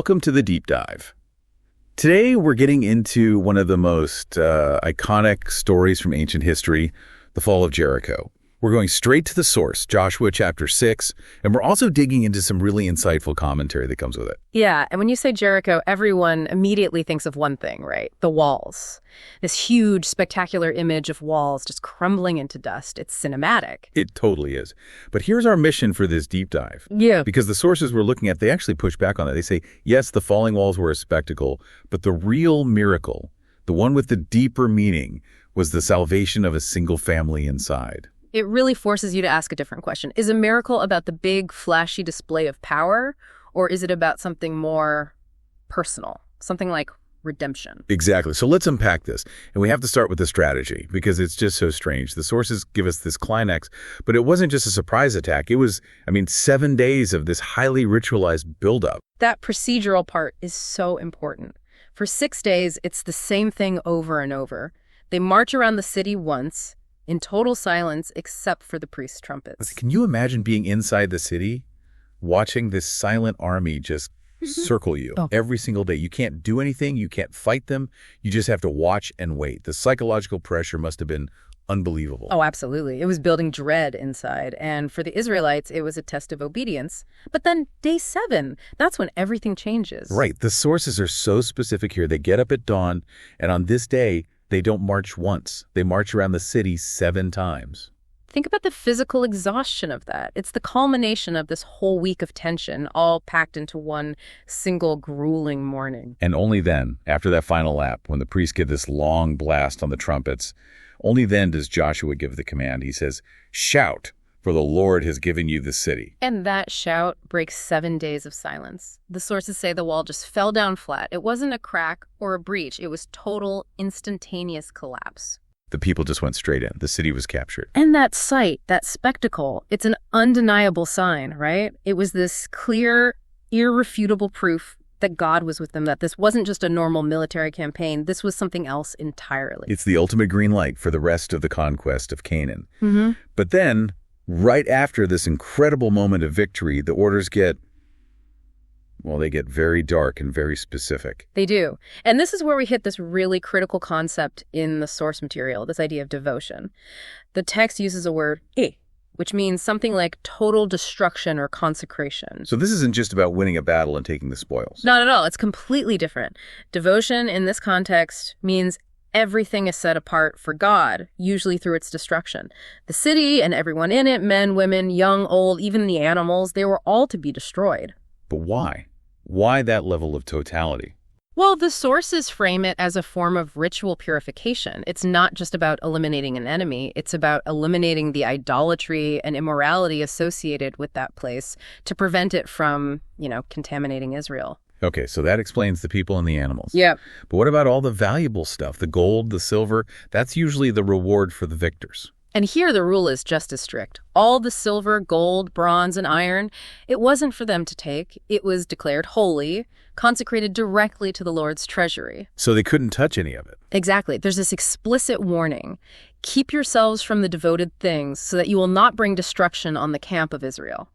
Welcome to the Deep Dive. Today we're getting into one of the most iconic stories from ancient history, the fall of Jericho. We're going straight to the source, Joshua chapter 6, and we're also digging into some really insightful commentary that comes with it. Yeah, and when you say Jericho, everyone immediately thinks of one thing, right? The walls. This huge, spectacular image of walls just crumbling into dust. It's cinematic. It totally is. But here's our mission for this deep dive. Yeah. Because the sources we're looking at, they actually push back on that. They say, yes, the falling walls were a spectacle, but the real miracle, the one with the deeper meaning, was the salvation of a single family inside. It really forces you to ask a different question. Is a miracle about the big, flashy display of power, or is it about something more personal, something like redemption? Exactly. So let's unpack this. And we have to start with the strategy, because it's just so strange. The sources give us this climax, but it wasn't just a surprise attack. It was, 7 days of this highly ritualized buildup. That procedural part is so important. For 6 days, it's the same thing over and over. They march around the city once, in total silence, except for the priest's trumpets. Can you imagine being inside the city, watching this silent army just circle you every single day? You can't do anything. You can't fight them. You just have to watch and wait. The psychological pressure must have been unbelievable. Oh, absolutely. It was building dread inside. And for the Israelites, it was a test of obedience. But then day 7, that's when everything changes. Right. The sources are so specific here. They get up at dawn, and on this day, they don't march once. They march around the city 7 times. Think about the physical exhaustion of that. It's the culmination of this whole week of tension, all packed into one single grueling morning. And only then, after that final lap, when the priests give this long blast on the trumpets, only then does Joshua give the command. He says, "Shout, for the Lord has given you the city." And that shout breaks 7 days of silence. The sources say the wall just fell down flat. It wasn't a crack or a breach. It was total, instantaneous collapse. The people just went straight in. The city was captured. And that sight, that spectacle, it's an undeniable sign, right? It was this clear, irrefutable proof that God was with them, that this wasn't just a normal military campaign. This was something else entirely. It's the ultimate green light for the rest of the conquest of Canaan. Mm-hmm. But then, right after this incredible moment of victory, the orders get very dark and very specific. They do. And this is where we hit this really critical concept in the source material, this idea of devotion. The text uses a word, which means something like total destruction or consecration. So this isn't just about winning a battle and taking the spoils. Not at all. It's completely different. Devotion in this context means everything is set apart for God, usually through its destruction. The city and everyone in it, men, women, young, old, even the animals, they were all to be destroyed. But why? Why that level of totality? Well, the sources frame it as a form of ritual purification. It's not just about eliminating an enemy. It's about eliminating the idolatry and immorality associated with that place to prevent it from, contaminating Israel. Okay, so that explains the people and the animals. Yeah. But what about all the valuable stuff? The gold, the silver? That's usually the reward for the victors. And here the rule is just as strict. All the silver, gold, bronze, and iron, it wasn't for them to take. It was declared holy, consecrated directly to the Lord's treasury. So they couldn't touch any of it. Exactly. There's this explicit warning. Keep yourselves from the devoted things so that you will not bring destruction on the camp of Israel.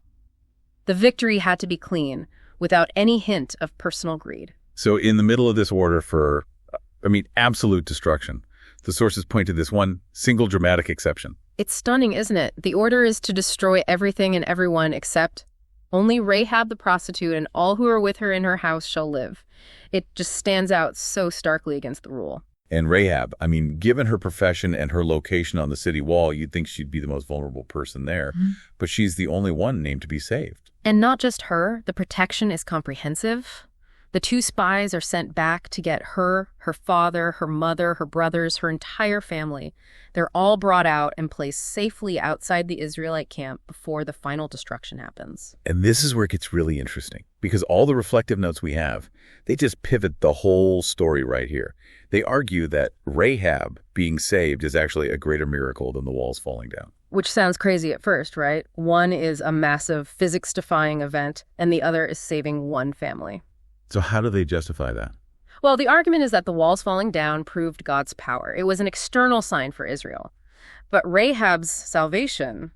The victory had to be clean, without any hint of personal greed. So in the middle of this order for, absolute destruction, the sources point to this one single dramatic exception. It's stunning, isn't it? The order is to destroy everything and everyone except only Rahab the prostitute and all who are with her in her house shall live. It just stands out so starkly against the rule. And Rahab, given her profession and her location on the city wall, you'd think she'd be the most vulnerable person there. Mm-hmm. But she's the only one named to be saved. And not just her, the protection is comprehensive. The 2 spies are sent back to get her father, her mother, her brothers, her entire family. They're all brought out and placed safely outside the Israelite camp before the final destruction happens. And this is where it gets really interesting, because all the reflective notes we have, they just pivot the whole story right here. They argue that Rahab being saved is actually a greater miracle than the walls falling down. Which sounds crazy at first, right? One is a massive physics-defying event, and the other is saving one family. So how do they justify that? Well, the argument is that the walls falling down proved God's power. It was an external sign for Israel. But Rahab's salvation,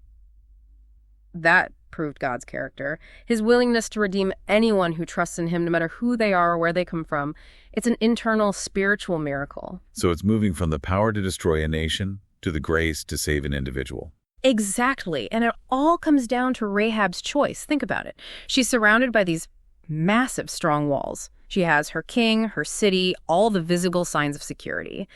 that proved God's character. His willingness to redeem anyone who trusts in him, no matter who they are or where they come from. It's an internal spiritual miracle. So it's moving from the power to destroy a nation to the grace to save an individual. Exactly. And it all comes down to Rahab's choice. Think about it. She's surrounded by these massive, strong walls. She has her king, her city, all the visible signs of security.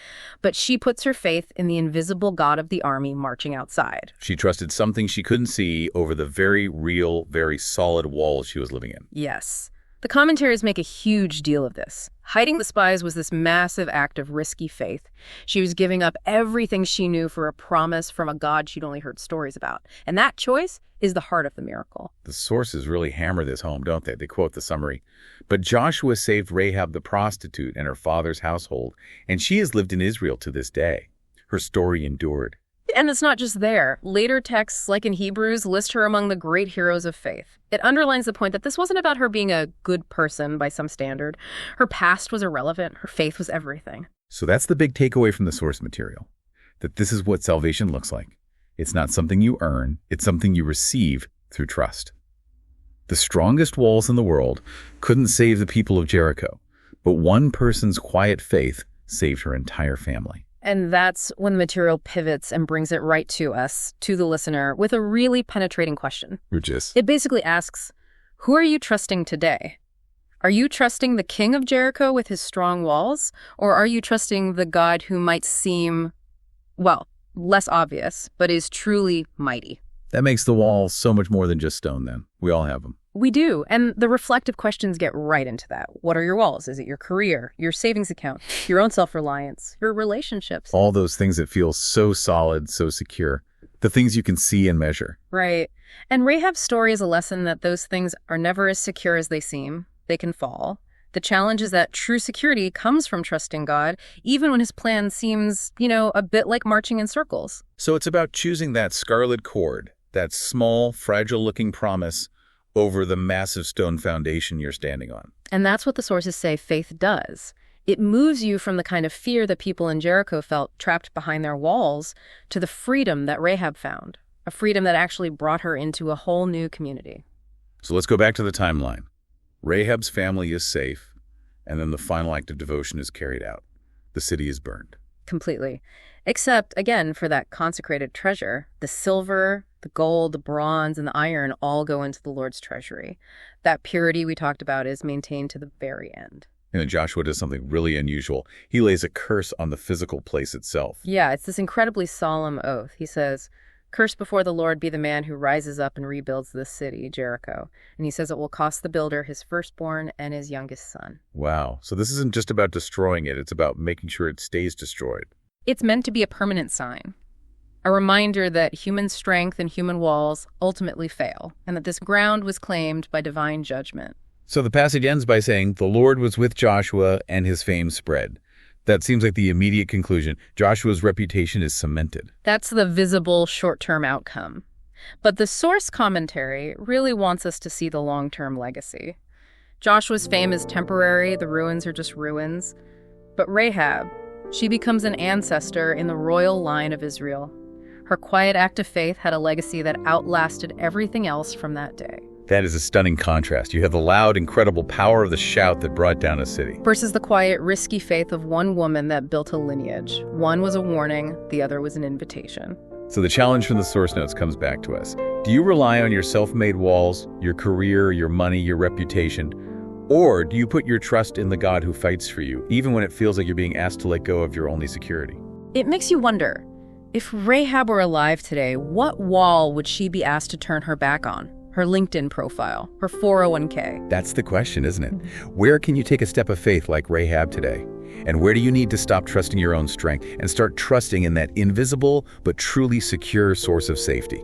But she puts her faith in the invisible God of the army marching outside. She trusted something she couldn't see over the very real, very solid walls she was living in. Yes. The commentaries make a huge deal of this. Hiding the spies was this massive act of risky faith. She was giving up everything she knew for a promise from a God she'd only heard stories about. And that choice is the heart of the miracle. The sources really hammer this home, don't they? They quote the summary. But Joshua saved Rahab the prostitute and her father's household, and she has lived in Israel to this day. Her story endured. And it's not just there. Later texts, like in Hebrews, list her among the great heroes of faith. It underlines the point that this wasn't about her being a good person by some standard. Her past was irrelevant. Her faith was everything. So that's the big takeaway from the source material, that this is what salvation looks like. It's not something you earn. It's something you receive through trust. The strongest walls in the world couldn't save the people of Jericho, but one person's quiet faith saved her entire family. And that's when the material pivots and brings it right to us, to the listener, with a really penetrating question. Which is? It basically asks, who are you trusting today? Are you trusting the king of Jericho with his strong walls? Or are you trusting the God who might seem, well, less obvious, but is truly mighty? That makes the walls so much more than just stone then. We all have them. We do, and the reflective questions get right into that. What are your walls? Is it your career, your savings account, your own self-reliance, your relationships? All those things that feel so solid, so secure. The things you can see and measure. Right. And Rahab's story is a lesson that those things are never as secure as they seem. They can fall. The challenge is that true security comes from trusting God, even when his plan seems, a bit like marching in circles. So it's about choosing that scarlet cord, that small, fragile-looking promise over the massive stone foundation you're standing on. And that's what the sources say faith does. It moves you from the kind of fear that people in Jericho felt trapped behind their walls to the freedom that Rahab found, a freedom that actually brought her into a whole new community. So let's go back to the timeline. Rahab's family is safe, and then the final act of devotion is carried out. The city is burned. Completely. Except, again, for that consecrated treasure, the silver, the gold, the bronze, and the iron all go into the Lord's treasury. That purity we talked about is maintained to the very end. And then Joshua does something really unusual. He lays a curse on the physical place itself. Yeah, it's this incredibly solemn oath. He says, "Cursed before the Lord be the man who rises up and rebuilds this city, Jericho." And he says it will cost the builder his firstborn and his youngest son. Wow. So this isn't just about destroying it. It's about making sure it stays destroyed. It's meant to be a permanent sign. A reminder that human strength and human walls ultimately fail, and that this ground was claimed by divine judgment. So the passage ends by saying, the Lord was with Joshua and his fame spread. That seems like the immediate conclusion. Joshua's reputation is cemented. That's the visible short-term outcome. But the source commentary really wants us to see the long-term legacy. Joshua's fame is temporary, the ruins are just ruins. But Rahab, she becomes an ancestor in the royal line of Israel. Her quiet act of faith had a legacy that outlasted everything else from that day. That is a stunning contrast. You have the loud, incredible power of the shout that brought down a city, versus the quiet, risky faith of one woman that built a lineage. One was a warning, the other was an invitation. So the challenge from the source notes comes back to us. Do you rely on your self-made walls, your career, your money, your reputation? Or do you put your trust in the God who fights for you, even when it feels like you're being asked to let go of your only security? It makes you wonder, if Rahab were alive today, what wall would she be asked to turn her back on? Her LinkedIn profile, her 401k. That's the question, isn't it? Where can you take a step of faith like Rahab today? And where do you need to stop trusting your own strength and start trusting in that invisible but truly secure source of safety?